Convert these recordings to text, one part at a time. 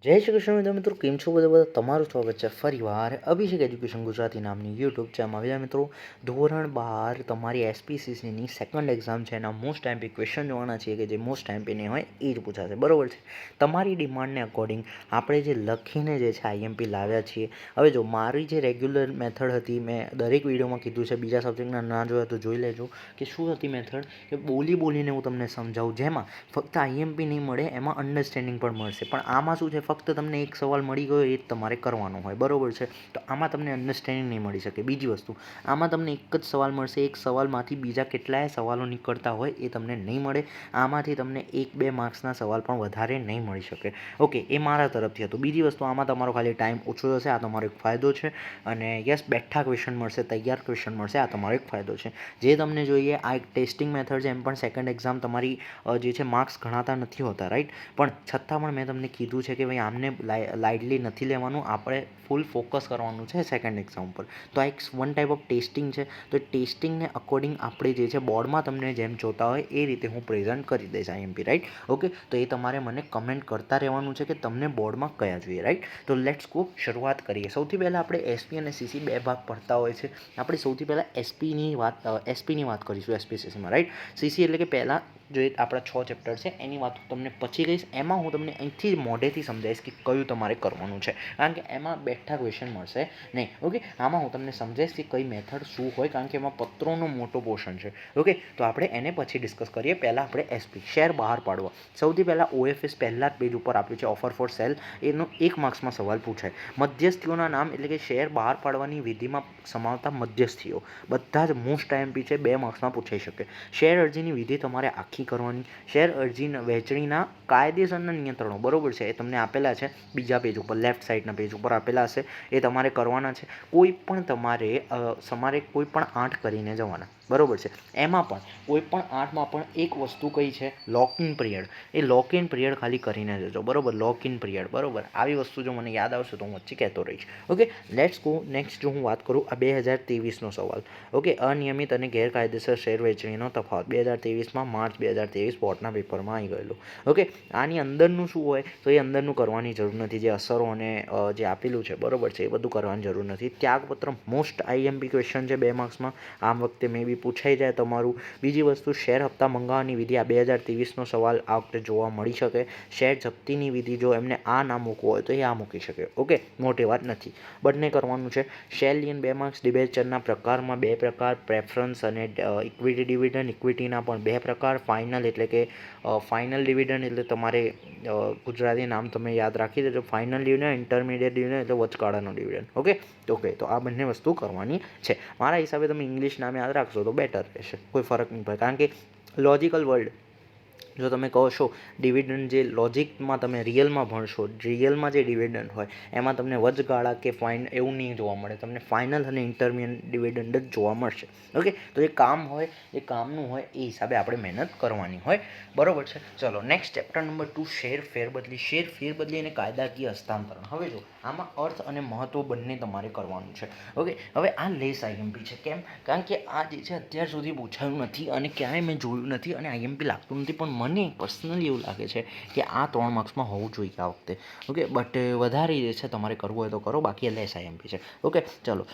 જય શ્રી કૃષ્ણ મિત્રો મિત્રો કેમ છો બધા તમારું સ્વાગત છે ફરીવાર અભિષેક એજ્યુકેશન ગુજરાતી નામની યુટ્યુબ ચેનલમાં. હવે મિત્રો ધોરણ 12 તમારી એસપીસીસીની સેકન્ડ એક્ઝામ છે એના મોસ્ટ ટાઈમ પી ક્વેશ્ચન જોવાના છીએ કે જે મોસ્ટ ટાઈમ પી નહીં હોય એ જ પૂછાશે, બરાબર છે. તમારી ડિમાન્ડને અકોર્ડિંગ આપણે જે લખીને જે છે આઈએમપી લાવ્યા છીએ. હવે જો મારી જે રેગ્યુલર મેથડ હતી મેં દરેક વિડીયોમાં કીધું છે, બીજા સબ્જેક્ટના ના જોયા તો જોઈ લેજો કે શું હતી મેથડ, કે બોલીને હું તમને સમજાવું, જેમાં ફક્ત આઈએમપી નહીં મળે, એમાં અન્ડરસ્ટેન્ડિંગ પણ મળશે. પણ આમાં શું છે, ફક્ત તમને એક સવાલ મળી ગયો એ જ તમારે કરવાનો હોય, બરાબર છે. તો આમાં તમને અન્ડરસ્ટેન્ડિંગ નહીં મળી શકે. બીજી વસ્તુ, આમાં તમને એક જ સવાલ મળશે, એક સવાલમાંથી બીજા કેટલાય સવાલો નીકળતા હોય એ તમને નહીં મળે. આમાંથી તમને 1-2 માર્ક્સના સવાલ પણ વધારે નહીં મળી શકે. ઓકે, એ મારા તરફથી હતું. બીજી વસ્તુ, આમાં તમારો ખાલી ટાઈમ ઓછો જશે, આ તમારો એક ફાયદો છે. અને યસ, બેઠા ક્વેશ્ચન મળશે, તૈયાર ક્વેશ્ચન મળશે, આ તમારો એક ફાયદો છે. જે તમને જોઈએ, આ એક ટેસ્ટિંગ મેથડ છે. એમ પણ સેકન્ડ એક્ઝામ તમારી જે છે માર્ક્સ ગણાતા નથી હોતા, રાઈટ. પણ છતાં પણ મેં તમને કીધું છે કે ભાઈ આમને લાઇટલી નથી લેવાનું, આપણે ફૂલ ફોકસ કરવાનું છે સેકન્ડ એક્ઝામ પર. તો આ એક વન ટાઈપ ઓફ ટેસ્ટિંગ છે. તો ટેસ્ટિંગને અકોર્ડિંગ આપણે જે છે બોર્ડમાં તમને જેમ જોતા હોય એ રીતે હું પ્રેઝન્ટ કરી દઈશ આઈએમપી, રાઈટ. ઓકે, તો એ તમારે મને કમેન્ટ કરતા રહેવાનું છે કે તમને બોર્ડમાં કયા જોઈએ, રાઈટ. તો લેટ્સ ગો, શરૂઆત કરીએ. સૌથી પહેલાં આપણે એસપી અને સીસી બે ભાગ પડતા હોય છે. આપણે સૌથી પહેલાં એસપીની વાત કરીશું એસપીસીસીમાં, રાઈટ. સીસી એટલે કે પહેલાં જે આપણા 6 ચેપ્ટર છે એની વાત તમને પછી કહીશ. એમાં હું તમને અહીંથી મોઢેથી સમજાવીશ કે કયું તમારે કરવાનું છે, કારણ કે એમાં બેઠા ક્વેશ્ચન મળશે નહીં. ઓકે, આમાં હું તમને સમજાવીશ કે કઈ મેથડ શું હોય, કારણ કે એમાં પત્રોનો મોટો પોર્શન છે. ઓકે, તો આપણે એને પછી ડિસ્કસ કરીએ. પહેલાં આપણે એસપી શેર બહાર પાડવા. સૌથી પહેલાં ઓએફએસ પહેલાં જ પેજ ઉપર આપ્યું છે, ઓફર ફોર સેલ. એનો 1 માર્ક્સમાં સવાલ પૂછાય. મધ્યસ્થીઓના નામ એટલે કે શેર બહાર પાડવાની વિધિમાં સમાવતા મધ્યસ્થીઓ બધા જ મોસ્ટ આઈએમપી છે, 2 માર્ક્સમાં પૂછાઈ શકે. શેર અરજીની વિધિ તમારે આખી કરવાની. શેર અરજી વહેંચણીના કાયદેસરના નિયંત્રણો, બરાબર છે, એ તમને આપેલા છે બીજા પેજ ઉપર, લેફ્ટ સાઈડના પેજ ઉપર આપેલા હશે, એ તમારે કરવાના છે. કોઈ પણ તમારે કોઈ પણ 8 કરીને જવાના, બરાબર છે. એમાં પણ કોઈ પણ 8માં પણ એક વસ્તુ કઈ છે, lock in period. A lock in period ખાલી કરીને જજો, બરાબર. લોક ઇન પિરિયડ, બરાબર. આવી વસ્તુ જો મને યાદ આવશે તો હું વચ્ચે કહેતો રહીશ. Okay, let's go next. જો હું વાત કરું આ 2023નો સવાલ. ઓકે, અનિયમિત અને ગેરકાયદેસર શેર વેચણીનો તફાવત 2023માં માર્ચ 2023 બોર્ડના પેપરમાં આવી ગયેલું. ઓકે, આની અંદરનું શું હોય તો એ અંદરનું કરવાની જરૂર નથી. જે અસરો અને જે આપેલું છે, બરાબર છે, એ બધું કરવાની જરૂર નથી. ત્યાગપત્ર મોસ્ટ આઈએમપી ક્વેશ્ચન છે 2 માર્ક્સમાં. આ વખતે મે બી પૂછાઈ જાય તમારું. બીજી વસ્તુ, શેર હપ્તા મંગાવવાની વિધિ. આ 2023નો સવાલ આ વખતે જોવા મળી શકે. શેર જપ્તીની વિધિ, જો એમને આ ના મૂકવું હોય તો એ આ મૂકી શકે. ઓકે, મોટી વાત નથી, બંને કરવાનું છે. શેલિયન 2 માર્ક્સ. ડિબેન્ચરના પ્રકારમાં 2 પ્રકાર, પ્રેફરન્સ અને ઇક્વિટી ડિવિડન્ડ. ઇક્વિટીના પણ 2 પ્રકાર. ફાઇનલ એટલે કે ફાઇનલ ડિવિડન્ડ એટલે તમારે ગુજરાતી નામ તમે યાદ રાખી દેજો. ફાઇનલ ડિવિડન્ડ, ઇન્ટરમીડિયેટ ડિવિડન્ડ એટલે વચગાળાનો ડિવિડન્ડ. ઓકે, તો આ બંને વસ્તુ કરવાની છે. મારા હિસાબે તમે ઇંગ્લિશ નામ યાદ રાખશો તો બેટર રહેશે, કોઈ ફરક નહીં પડે, કારણ કે લોજિકલ વર્લ્ડ જો તમે કહો છો ડિવિડન્ડ, જે લોજિકમાં તમે રિયલમાં ભણશો, રિયલમાં જે ડિવિડન્ડ હોય એમાં તમને વચગાળા કે એવું નહીં જોવા મળે. તમને ફાઇનલ અને ઇન્ટરમીડિયેટ ડિવિડન્ડ જ જોવા મળશે. ઓકે, તો એ કામ હોય, એ કામનું હોય, એ હિસાબે આપણે મહેનત કરવાની હોય, બરાબર છે. ચલો નેક્સ્ટ, ચેપ્ટર નંબર 2, શેર ફેરબદલી. શેર ફેરબદલી અને કાયદાકીય હસ્તાંતરણ. હવે જો આમાં અર્થ અને મહત્વ બંને તમારે કરવાનું છે. ઓકે, હવે આ લેસ આઈએમપી છે. કેમ? કારણ કે આ જે છે અત્યાર સુધી પૂછાયું નથી અને ક્યાંય મેં જોયું નથી અને આઈએમપી લાગતું નથી. પણ મને પર્સનલી એવું લાગે છે કે આ 3 માર્ક્સમાં હોવું જોઈએ આ વખતે. ઓકે, બટ વધારે જે છે તમારે કરવું હોય તો કરો, બાકી લેસ આઈએમપી છે. ઓકે, ચલો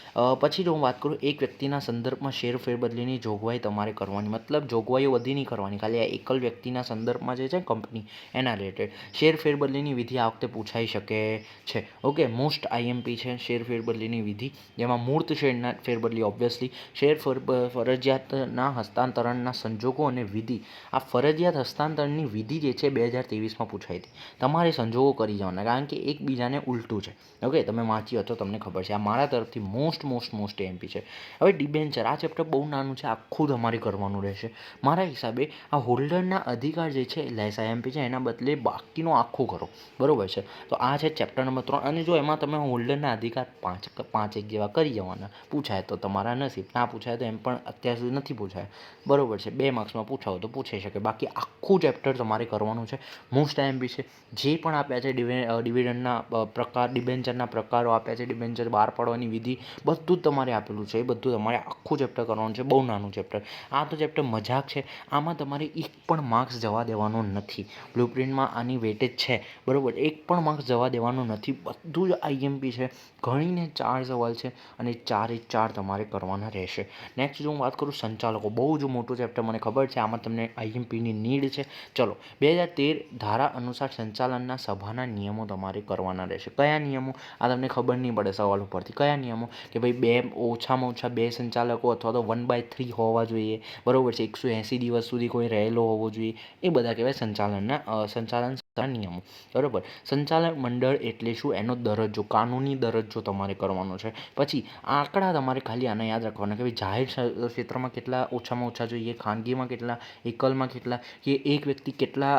પછી જો હું વાત કરું, એક વ્યક્તિના સંદર્ભમાં શેર ફેરબદલીની જોગવાઈ તમારે કરવાની. મતલબ જોગવાઈઓ બધી નહીં કરવાની, ખાલી આ એકલ વ્યક્તિના સંદર્ભમાં જે છે કંપની એના રિલેટેડ શેર ફેરબદલીની વિધિ આ વખતે પૂછાઈ શકે છે. ઓકે, મોસ્ટ આઈએમપી છે શેર ફેરબદલીની વિધિ, જેમાં મૂર્ત શેરના ફેરબદલી, ઓબ્વિયસલી શેર ફરજિયાતના હસ્તાંતરણના સંજોગો અને વિધિ. આ ફરજિયાત હસ્તાંતરણની વિધિ જે છે 2023માં પૂછાઈ હતી. તમારે સંજોગો કરી જવાના, કારણ કે એકબીજાને ઉલટું છે. ઓકે, તમે વાંચ્યું હતો, તમને ખબર છે. આ મારા તરફથી મોસ્ટ એમપી છે. હવે ડિબેન્ચર, આ ચેપ્ટર બહુ નાનું છે, આખું તમારે કરવાનું રહેશે. મારા હિસાબે આ હોલ્ડરના અધિકાર જે છે લેસ આઈએમપી છે, એના બદલે બાકીનો આખું કરો, બરાબર છે. તો આ છે ચેપ્ટર નંબર 3. અને જો એમાં તમે હોલ્ડરના અધિકાર 5 એક જેવા કરી જવાના. પૂછાય તો તમારા નસીબ, ના પૂછાય તો એમ પણ અત્યાર સુધી નથી પૂછાય, બરાબર છે. 2 માર્ક્સમાં પૂછાવો તો પૂછાઈ શકે, બાકી આખું આખું ચેપ્ટર તમારે કરવાનું છે. મોસ્ટ આઈએમપી છે. જે પણ આપ્યા છે ડિવિડન્ડના પ્રકાર, ડિબેન્ચરના પ્રકારો આપ્યા છે, ડિબેન્ચર બહાર પાડવાની વિધિ, બધું જ તમારે આપેલું છે. એ બધું તમારે આખું ચેપ્ટર કરવાનું છે. બહુ નાનું ચેપ્ટર. આ તો ચેપ્ટર મજાક છે. આમાં તમારે એક પણ માર્ક્સ જવા દેવાનો નથી. બ્લુપ્રિન્ટમાં આની વેટેજ છે, બરાબર, એક પણ માર્ક્સ જવા દેવાનો નથી. બધું જ આઈએમપી છે. ગણીને 4 સવાલ છે અને 4 તમારે કરવાના રહેશે. નેક્સ્ટ જો હું વાત કરું સંચાલકો, બહુ જ મોટું ચેપ્ટર, મને ખબર છે આમાં તમને આઈએમપીની નીડ છે. ચલો, 2013 ધારા અનુસાર સંચાલનના સભાના નિયમો તમારે કરવાના રહેશે. કયા નિયમો? આ તમને ખબર નહીં પડે સવાલ ઉપરથી. કયા નિયમો? કે ભાઈ ઓછામાં ઓછા 2 સંચાલકો અથવા તો 1/3 હોવા જોઈએ, બરાબર છે. 180 દિવસ સુધી કોઈ રહેલો હોવો જોઈએ. એ બધા કહેવાય સંચાલન નિયમો, બરાબર. સંચાલક મંડળ એટલે શું? એનો દરજ્જો, કાનૂની દરજ્જો તમારે કરવાનો છે. પછી આંકડા તમારે ખાલી આને યાદ રાખવાના કે ભાઈ જાહેર ક્ષેત્રમાં કેટલા ઓછામાં ઓછા જોઈએ, ખાનગીમાં કેટલા, એકલમાં કેટલા, કે એક વ્યક્તિ કેટલા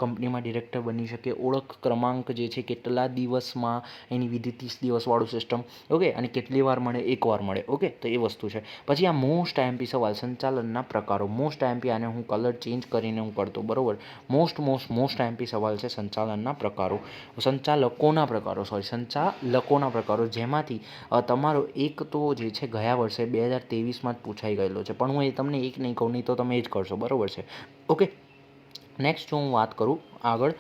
કંપનીમાં ડિરેક્ટર બની શકે, ઓળખ ક્રમાંક જે છે કેટલા દિવસમાં, એની વિધિ 30 દિવસવાળું સિસ્ટમ, ઓકે, અને કેટલી વાર મળે? 1 વાર મળે, ઓકે. તો એ વસ્તુ છે. પછી આ મોસ્ટ આઈએમપી સવાલ, સંચાલનના પ્રકારો. મોસ્ટ આઈએમપી, આને હું કલર ચેન્જ કરીને હું કરતો, બરાબર. મોસ્ટ આઈએમપી સવાલ છે સંચાલનના પ્રકારો, સંચાલકોના પ્રકારો, જેમાંથી તમારો એક તો જે છે ગયા વર્ષે 2023માં જ પૂછાઈ ગયેલો છે, પણ હું એ તમને એક નહીં કહું, નહીં તો તમે એ જ કરશો, બરાબર છે, ઓકે. નેક્સ્ટ જો હું વાત કરું આગળ,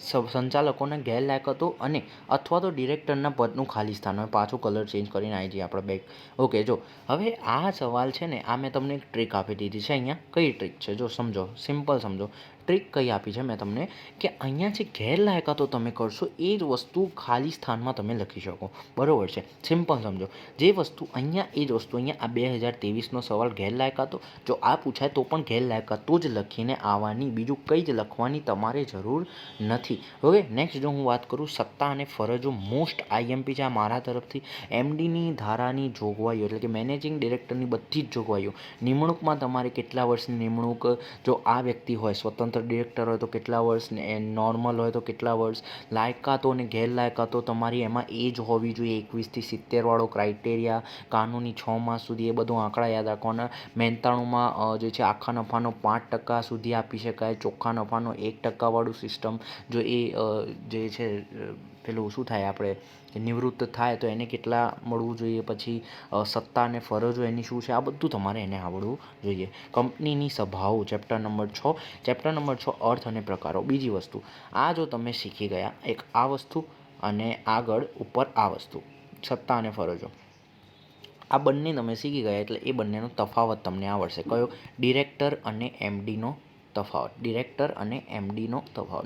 સંચાલકોના ગેરલાયકાતો અને અથવા તો ડિરેક્ટરના પદનું ખાલી સ્થાન હોય. પાછું કલર ચેન્જ કરીને આવી જઈએ આપણે બેક, ઓકે. જો હવે આ સવાલ છે ને, આ મેં તમને એક ટ્રીક આપી દીધી છે અહીંયા. કઈ ટ્રીક છે? જો સમજો, સિમ્પલ સમજો. ટ્રીક કઈ આપી છે મેં તમને, કે અહીંયા જે ગેરલાયકાતો તમે કરશો એ જ વસ્તુ ખાલી સ્થાનમાં તમે લખી શકો, બરાબર છે. સિમ્પલ સમજો. જે વસ્તુ અહીંયા, એ જ વસ્તુ અહીંયા. આ 2023નો સવાલ ગેરલાયકાતો, જો આ પૂછાય તો પણ ગેરલાયકાતો જ લખીને આવવાની, બીજું કંઈ જ લખવાની તમારે જરૂર નથી, ઓકે. નેક્સ્ટ જો હું વાત કરું સત્તા અને ફરજો, મોસ્ટ આઈએમપી છે આ મારા તરફથી. એમડીની ધારાની જોગવાઈઓ, એટલે કે મેનેજિંગ ડિરેક્ટરની બધી જ જોગવાઈઓ. નિમણૂકમાં તમારે કેટલા વર્ષની નિમણૂક, જો આ વ્યક્તિ હોય સ્વતંત્ર ડિરેક્ટર હોય તો કેટલા વર્ષ, નોર્મલ હોય તો કેટલા વર્ષ, લાયકાતો અને ગેરલાયકાતો તમારી એમાં એજ હોવી જોઈએ 21 થી 70 વાળો ક્રાઇટેરિયા, કાનૂની 6 માસ સુધી, એ બધું આંકડા યાદ રાખવાના. 93માં જે છે આખા નફાનો 5% સુધી આપી શકાય, ચોખ્ખા નફાનો 1% વાળું સિસ્ટમ. જો એ જે છે પેલું શું થાય, આપણે નિવૃત્ત થાય તો એને કેટલા મળવું જોઈએ. પછી સત્તા અને ફરજો એની શું છે, આ બધું તમારે એને આવડવું જોઈએ. કંપનીની સભાઓ, ચેપ્ટર નંબર 6, અર્થ અને પ્રકારો. બીજી વસ્તુ, આ જો તમે શીખી ગયા, એક આ વસ્તુ અને આગળ ઉપર આ વસ્તુ, સત્તા અને ફરજો, આ બંને તમે શીખી ગયા એટલે એ બંનેનો તફાવત તમને આવડશે. કયો? ડિરેક્ટર અને એમડીનો તફાવત,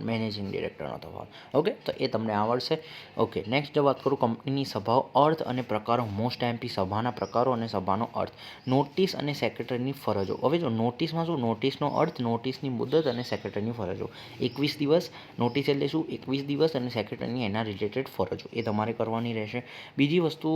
મેનેજિંગ ડિરેક્ટરનો તફાવત, ઓકે. તો એ તમને આવડશે, ઓકે. નેક્સ્ટ વાત કરું કંપનીની સભાઓ, અર્થ અને પ્રકારો. મોસ્ટ આઈએમપી સભાના પ્રકારો અને સભાનો અર્થ. નોટિસ અને સેક્રેટરીની ફરજો. હવે જો નોટિસમાં શું, નોટિસનો અર્થ, નોટિસની મુદત અને સેક્રેટરીની ફરજો. 21 દિવસ નોટિસ એટલે શું? 21 દિવસ અને સેક્રેટરીની એના રિલેટેડ ફરજો, એ તમારે કરવાની રહેશે. બીજી વસ્તુ,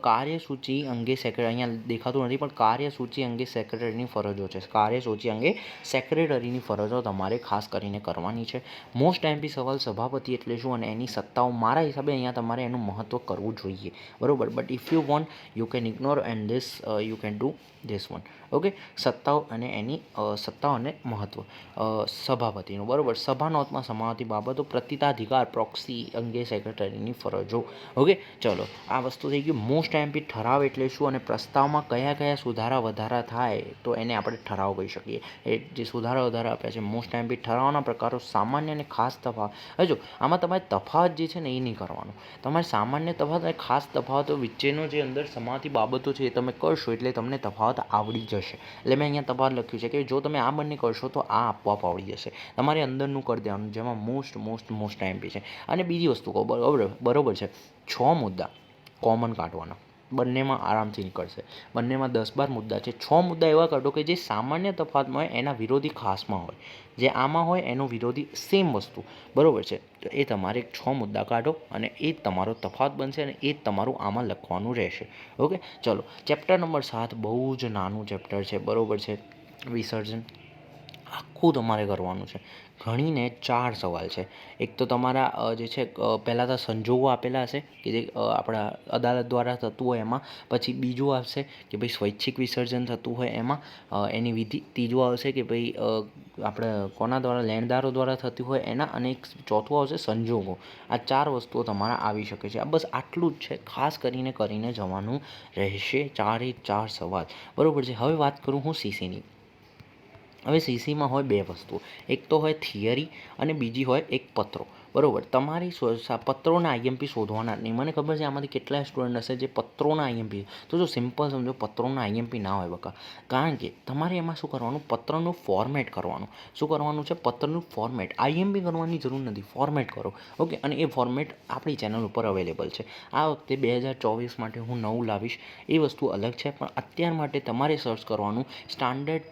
કાર્યસૂચિ અંગે અહીંયા દેખાતું નથી પણ કાર્યસૂચિ અંગે સેક્રેટરીની ફરજો છે. કાર્યસૂચિ અંગે સેક્રેટરીની ફરજો તમારે ખાસ કરીને કરવાની છે. મોસ્ટ આઈએમપી સવાલ, સભાપતિ એટલે શું અને એની સત્તાઓ. મારા હિસાબે અહીંયા તમારે એનું મહત્ત્વ કરવું જોઈએ, બરાબર. But if you want you can ignore and this you can do this one, okay. સત્તાઓ અને મહત્ત્વ સભાપતિનું, બરાબર. સભા નોંધમાં સમાવતી બાબતો, પ્રતિતાધિકાર, પ્રોક્સી અંગે સેક્રેટરીની ફરજો, ઓકે. ચલો, આ વસ્તુ થઈ ગયું. મોસ્ટ આઈએમપી ઠરાવ એટલે શું અને પ્રસ્તાવમાં કયા કયા સુધારા વધારા થાય તો એને આપણે ઠરાવ કહી શકીએ. એ જે સુધારા વધારા આપ્યા છે. મોસ્ટ આઈએમપી ઠરાવના પ્રકારો, સામાન્ય અને ખાસ તફાવત. હવે જો આમાં તમારે તફાવત જે છે ને એ નહીં કરવાનો. તમારે સામાન્ય તફાવત અને ખાસ તફાવતો વચ્ચેનો જે અંદર સમાતી બાબતો છે એ તમે કરશો એટલે તમને તફાવત આવડી જશે. એટલે મેં અહીંયા તફાવત લખ્યું છે કે જો તમે આ બંને કરશો તો આ આપોઆપ આવડી જશે. તમારે અંદરનું કરી દેવાનું, જેમાં મોસ્ટ આઈએમપી છે. અને બીજી વસ્તુ કહો, બરોબર છે, 6 મુદ્દા કોમન કાઢવાના, બંનેમાં આરામથી નીકળશે. બંનેમાં 10-12 મુદ્દા છે. 6 મુદ્દા એવા કાઢો કે જે સામાન્ય તફાવતમાં હોય એના વિરોધી ખાસમાં હોય, જે આમાં હોય એનો વિરોધી સેમ વસ્તુ, બરાબર છે. તો એ તમારે 6 મુદ્દા કાઢો અને એ જ તમારો તફાવત બનશે અને એ જ તમારું આમાં લખવાનું રહેશે, ઓકે. ચલો, ચેપ્ટર નંબર 7 બહુ જ નાનું ચેપ્ટર છે, બરાબર છે. વિસર્જન આખું તમારે કરવાનું છે. ગણીને 4 સવાલ છે. એક તો તમારા જે છે પહેલાં તો સંજોગો આપેલા હશે કે જે આપણા અદાલત દ્વારા થતું હોય એમાં. પછી બીજું આવશે કે ભાઈ સ્વૈચ્છિક વિસર્જન થતું હોય એમાં એની વિધિ. ત્રીજું આવશે કે ભાઈ આપણે કોના દ્વારા લેણદારો દ્વારા થતું હોય એના. અને એક ચોથું આવશે સંજોગો. આ 4 વસ્તુઓ તમારા આવી શકે છે. આ બસ આટલું જ છે. ખાસ કરીને જવાનું રહેશે 4 સવાલ, બરાબર છે. હવે વાત કરું હું સીસીની. હવે સીસીમાં હોય 2 વસ્તુઓ. એક તો હોય થિયરી અને બીજી હોય એક પત્રો, બરાબર. તમારી પત્રોના આઈએમપી શોધવાના જ નહીં. મને ખબર છે આમાંથી કેટલાય સ્ટુડન્ટ હશે જે પત્રોના આઈએમપી. તો જો સિમ્પલ સમજો, પત્રોના આઈએમપી ના હોય બકા. કારણ કે તમારે એમાં શું કરવાનું, પત્રનું ફોર્મેટ કરવાનું. શું કરવાનું છે? પત્રનું ફોર્મેટ. આઈએમપી કરવાની જરૂર નથી, ફોર્મેટ કરો. ઓકે. અને એ ફોર્મેટ આપણી ચેનલ ઉપર અવેલેબલ છે. આ વખતે 2024 માટે હું નવું લાવીશ, એ વસ્તુ અલગ છે. પણ અત્યાર માટે તમારે સર્ચ કરવાનું સ્ટાન્ડર્ડ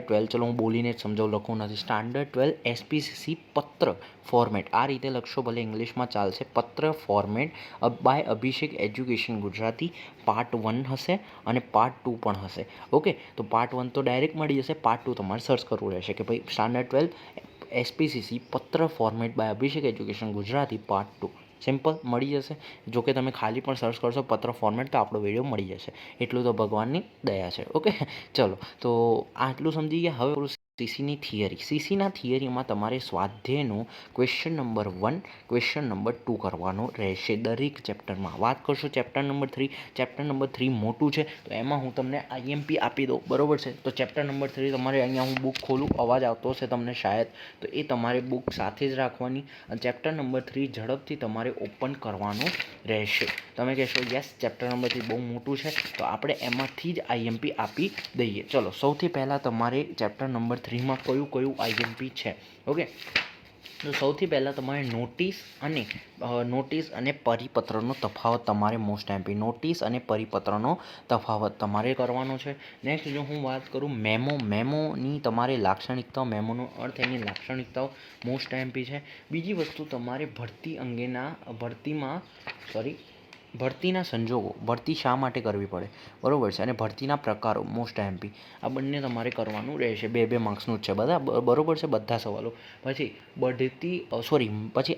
12 ચલો હું બોલીને જ સમજાવું, લખવું નથી. સ્ટાન્ડર્ડ 12 એસપીસીસી પત્ર ફોર્મેટ. આ રીતે લખશો ભલે ઇંગ્લિશમાં ચાલશે. પત્ર format by Abhishek education Gujarati. Part 1 હશે અને પાર્ટ 2 પણ હશે. ઓકે. તો પાર્ટ 1 તો ડાયરેક્ટ મળી જશે. પાર્ટ 2 તમારે સર્ચ કરવું રહેશે કે ભાઈ સ્ટાન્ડર્ડ 12 એસપીસીસી પત્ર format by Abhishek education Gujarati part 2. Simple મળી જશે. જો કે તમે ખાલી પણ સર્ચ કરશો પત્ર ફોર્મેટ તો આપણો વિડીયો મળી જશે. એટલું તો ભગવાનની દયા છે. ઓકે. ચલો, તો આટલું સમજી ગયા. હવે સીસીની થિયરી. સીસીના થિયરીમાં તમારે સ્વાધ્યાયનો ક્વેશ્ચન નંબર 1, ક્વેશ્ચન નંબર 2 કરવાનો રહેશે દરેક ચેપ્ટરમાં. વાત કરશો ચેપ્ટર નંબર 3. ચેપ્ટર નંબર 3 મોટું છે તો એમાં હું તમને આઈએમપી આપી દઉં, બરાબર છે. તો ચેપ્ટર નંબર 3 તમારે અહીંયા હું બુક ખોલું, અવાજ આવતો હશે તમને શાયદ, તો એ તમારે બુક સાથે જ રાખવાની. અને ચેપ્ટર નંબર 3 ઝડપથી તમારે ઓપન કરવાનું રહેશે. તમે કહેશો યસ ચેપ્ટર નંબર 3 બહુ મોટું છે, તો આપણે એમાંથી જ આઈએમપી આપી દઈએ. ચલો, સૌથી પહેલાં તમારે ચેપ્ટર નંબર 3માં કયું આઈએમપી છે. ઓકે. તો સૌથી પહેલાં તમારે નોટિસ અને પરિપત્રનો તફાવત તમારે મોસ્ટ એમપી. નોટિસ અને પરિપત્રનો તફાવત તમારે કરવાનો છે. નેક્સ્ટ જો હું વાત કરું મેમોની તમારે લાક્ષણિકતાઓ. મેમોનો અર્થ એની લાક્ષણિકતાઓ મોસ્ટ એમપી છે. બીજી વસ્તુ તમારે ભરતીના સંજોગો. ભરતી શા માટે કરવી પડે, બરાબર છે. અને ભરતીના પ્રકારો મોસ્ટ એમપી. આ બંને તમારે કરવાનું રહેશે. 2 માર્ક્સનું જ છે બધા, બરાબર છે બધા સવાલો. પછી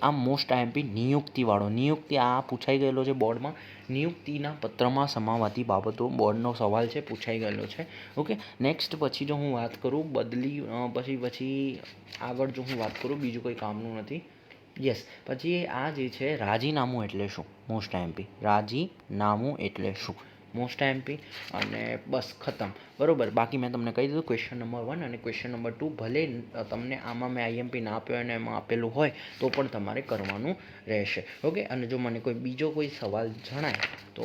આ મોસ્ટ એમપી નિયુક્તિવાળો. નિયુક્તિ આ પૂછાઈ ગયેલો છે બોર્ડમાં. નિયુક્તિના પત્રમાં સમાવાતી બાબતો બોર્ડનો સવાલ છે, પૂછાઈ ગયેલો છે. ઓકે. નેક્સ્ટ પછી જો હું વાત કરું પછી આગળ જો હું વાત કરું બીજું કોઈ કામનું નથી. યસ. પછી આ જે છે રાજીનામું એટલે શું, મોસ્ટ એમપી. રાજીનામું એટલે શું, મોસ્ટ એમપી. અને બસ ખતમ, બરાબર. બાકી મેં તમને કહી દીધું ક્વેશ્ચન નંબર 1 અને ક્વેશ્ચન નંબર 2. ભલે તમને આમાં મેં આઈએમપી ના આપ્યો અને એમાં આપેલું હોય તો પણ તમારે કરવાનું રહેશે. ઓકે. અને જો મને બીજો કોઈ સવાલ જણાય તો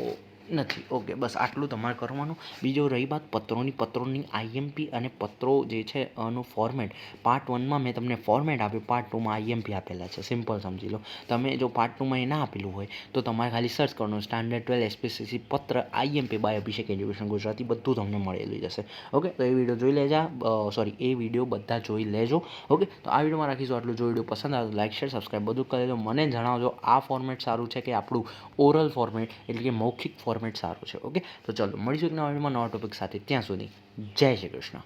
નથી. ઓકે. બસ આટલું તમારે કરવાનું. બીજો રહી વાત પત્રોની આઈએમપી અને પત્રો જે છે એનું ફોર્મેટ. પાર્ટ 1માં મેં તમને ફોર્મેટ આપ્યું, પાર્ટ 2માં આઈએમપી આપેલા છે. સિમ્પલ સમજી લો. તમે જો પાર્ટ 2માં એ ના આપેલું હોય તો તમારે ખાલી સર્ચ કરવાનું સ્ટાન્ડર્ડ 12 એસપીસીસી પત્ર IMP by Abhishek education Gujarati. બધું તમને મળેલું જશે. ઓકે. તો એ વિડીયો બધા જોઈ લેજો. ઓકે. તો આ વિડીયોમાં રાખીશું આટલું. જો વિડીયો પસંદ આવે તો લાઈક, શેર, સબસ્ક્રાઈબ બધું કરી લેજો. મને જણાવજો આ ફોર્મેટ સારું છે કે આપણું ઓરલ ફોર્મેટ એટલે કે મૌખિક ફોર્મેટ સારું છે. ઓકે. તો ચલો મળીશું એક નવા વિડીયોમાં નવા ટોપિક સાથે. ત્યાં સુધી જય શ્રી કૃષ્ણ.